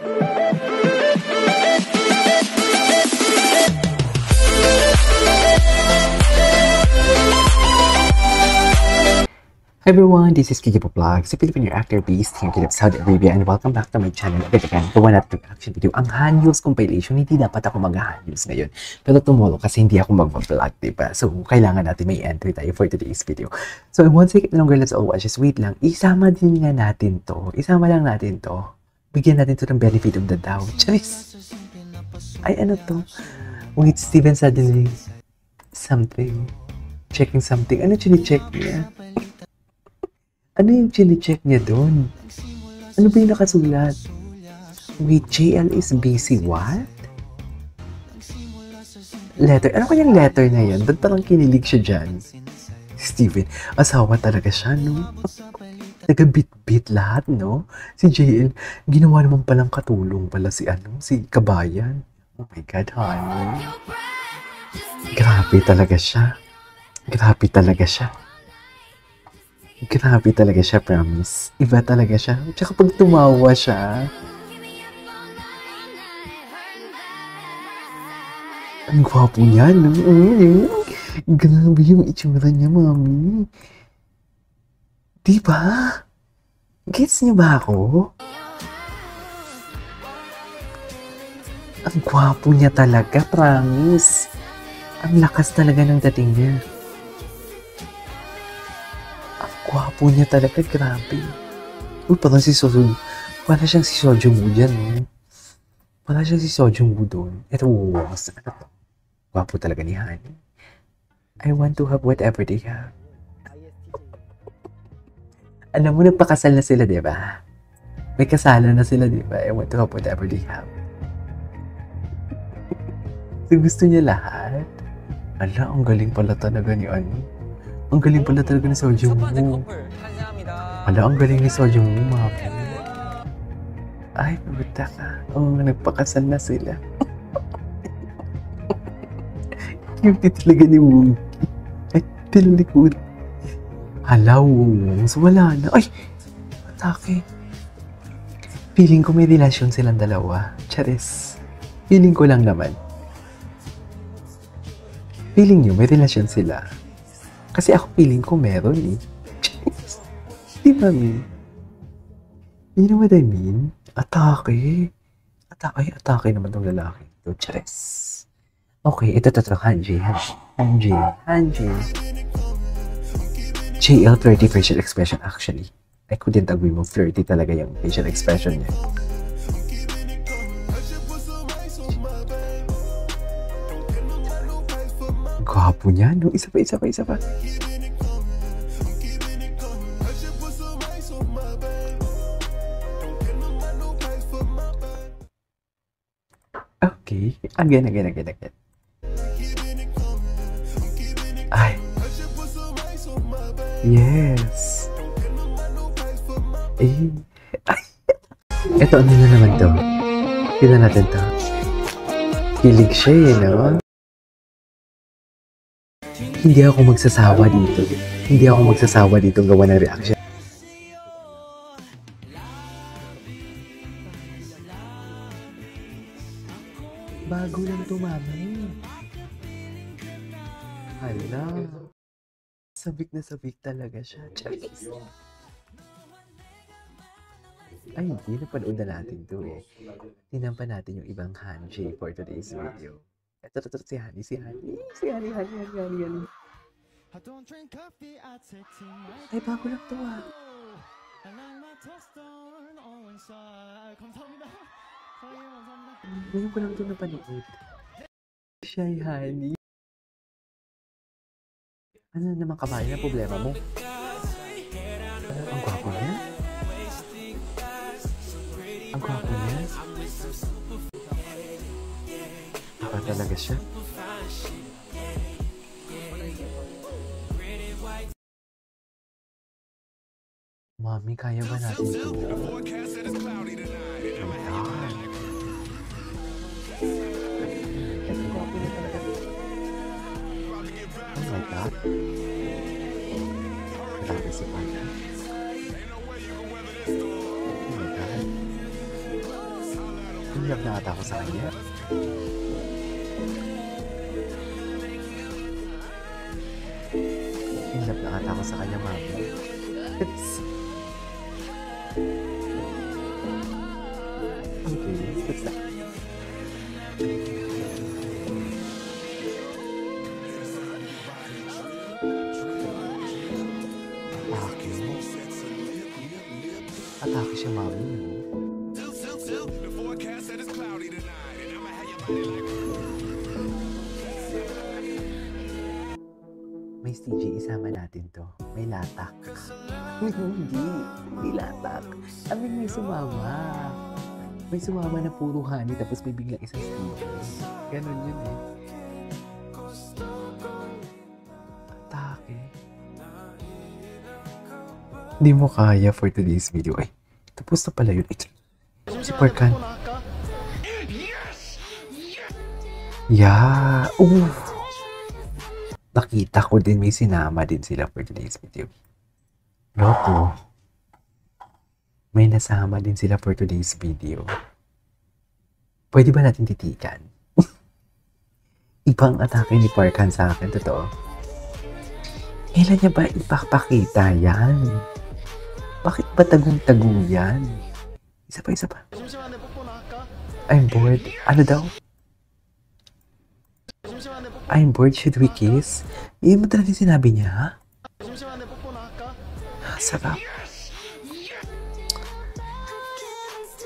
Hi everyone, this is Kiki Vlogs, a Filipino actor based here in Saudi Arabia, and welcome back to my channel again. Gawa natin reaction video. Ang Hanyuls compilation, hindi dapat ako mag-Hanyuls ngayon. Pero tomorrow kasi hindi ako mag-vlog, diba? So, kailangan natin may entry tayo for today's video. So, one second longer, let's all watch this. Wait lang, isama din nga natin to. Isama lang natin to. Bigyan natin to ng benefit of the doubt. Charis! Ay, ano to? Wait, Steven suddenly something. Checking something. Ano chine-check niya? Ano yung chine-check niya doon? Ano ba yung nakasulat? Wait, JL is busy, what? Letter. Ano kayang letter na yan? Ba't parang kinilig siya dyan? Steven, asawa talaga siya, no? Nagabit-bit lahat, no? Si JL, ginawa naman palang katulong pala si Kabayan. Oh my God, honey. Grabe talaga siya. Grabe talaga siya. Grabe talaga siya, promise. Iba talaga siya. Tsaka pag tumawa siya, ang gwapo niya, no? Grabe yung itsura niya, mami. Diba? Gets niyo ba ako? Ang gwapo niya talaga, promise. Ang lakas talaga ng dating niya. Gwapo niya talaga, grabe. Uy, parang si Sojung. Parang siyang si Sojung Woo dyan, no? Parang siyang si Sojung Woo doon. Ito, ano to? Gwapo talaga ni Honey. I want to have whatever they have. Alam mo, nagpakasal na sila, di ba? May kasalan na sila, di ba? I want to have whatever they have. So, gusto niya lahat. Ala, ang galing pala talaga ni Ani. Ang galing pala talaga ni Sojung Woo. Ala, ang galing ni Sojung Woo, mga po. Ay, puta ka. Oh, nagpakasal na sila. Cute talaga ni Woo. Ay, tinalikod. Hala, Woo. So, wala na. Ay, atake. Feeling ko may relasyon silang dalawa. Charis. Feeling ko lang naman. Feeling nyo, may relasyon sila. Kasi ako feeling ko meron eh. Di ba, Mi? You know what I mean? Atake. Atake naman tong lalaki. Ito, chares. Okay, ito. Hanji. JL 30 facial expression actually. I couldn't agree mo. 30 talaga yung facial expression niya. Gwapo niya, no? Isa pa. Okay. Again. Ay. Yes. Eh. Ay. Ito, ano na naman to? Tignan natin to. Kilig siya eh, no? Hindi ako magsasawa dito gawa ng reaction. Bago lang to, mami. Hala. Sabik na sabik talaga siya. Charis. Ay, hindi. Napanood na natin to eh. Tingnan pa natin yung ibang Hanji for today's video. Ito, si Honey. Ay, bago lang to ah. Ngayon ko lang ito napanood. Siya ay Honey. Ano naman kabayan na problema mo? Ang gwapo niya? Iba talaga siya. Mami, kaya ba natin ito? Oh my God. Oh my God. Grabe si Panda. Oh my God. In love na ata ako sa kanya. In love na ata ako sa kanya, mami. Okay, what's that? Atake siya, mami. May CJ, isama natin to. May latak. Hindi latak. May sumama. May sumama na puro honey, tapos may biglang isang CJ. Ganon yun eh. Atake. Hindi mo kaya for today's video. Ay, tapos na pala yun. Ito. Si Parkan. Yeah. Ooh. Nakita ko din may sinama din sila for today's video. Loko. May nasama din sila for today's video. Pwede ba natin titikan? Ibang atake ni Parkan sa akin, totoo. Kailan niya ba ipapakita yan? Bakit ba tagong-tagong yan? Isa pa. I'm bored. Ano daw? I'm bored, should we kiss? Iyon mo talaga sinabi niya, ha? Sarap.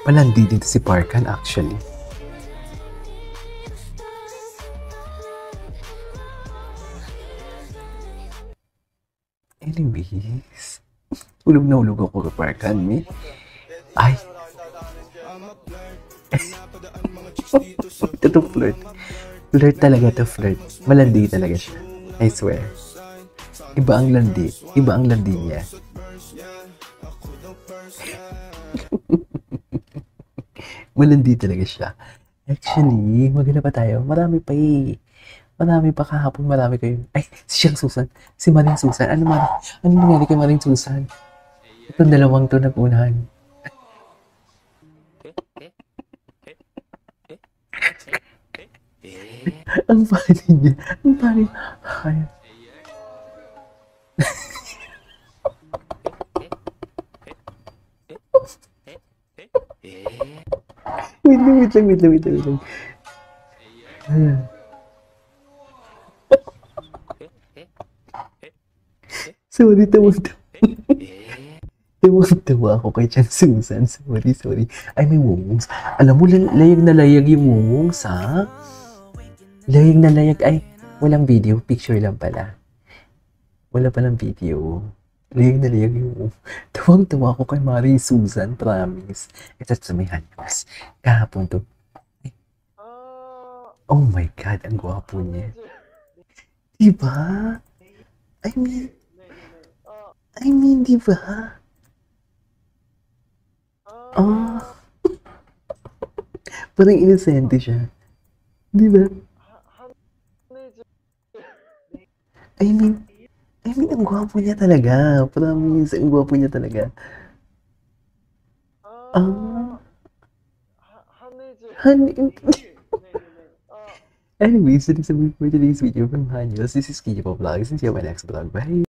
Malandi dito si Parkan, actually. Anyways, ulog na ulog ako kay Parkan, eh. Ay! Ito flirt. Flirt talaga to, flirt. Malandi talaga siya. I swear. Iba ang landi. Iba ang landi niya. Malandi talaga siya. Actually, maganda pa tayo. Marami pa eh. Marami pa kahapon. Marami kayo. Ay, si Siyang Susan. Si Maring Susan. Ano nangyari kay Maring Susan? Itong dalawang to nag-unahan. Ang funny niya. Ang funny. Ay. Wait lang. Ayan. Sorry, tawag ako kay Chan Susan. Sorry. Ay, may wongs. Alam mo, layag na layag yung wongs, ha? Layag na layag. Ay, walang video. Picture lang pala. Wala palang video. Layag na layag yung tawag-tawa ako kay Marie Susan, promise. Ito sa may hands. Kahapon to. Ay. Oh my God, ang gwapo niya. Diba? I mean, diba? Oh. Parang inosente siya. Diba? I mean, ang gwapo niya talaga. Promise, ang gwapo niya talaga. Anyways, that is it for today's video from Hanyos. This is Kija Vlogs, and see you on my next vlog. Bye!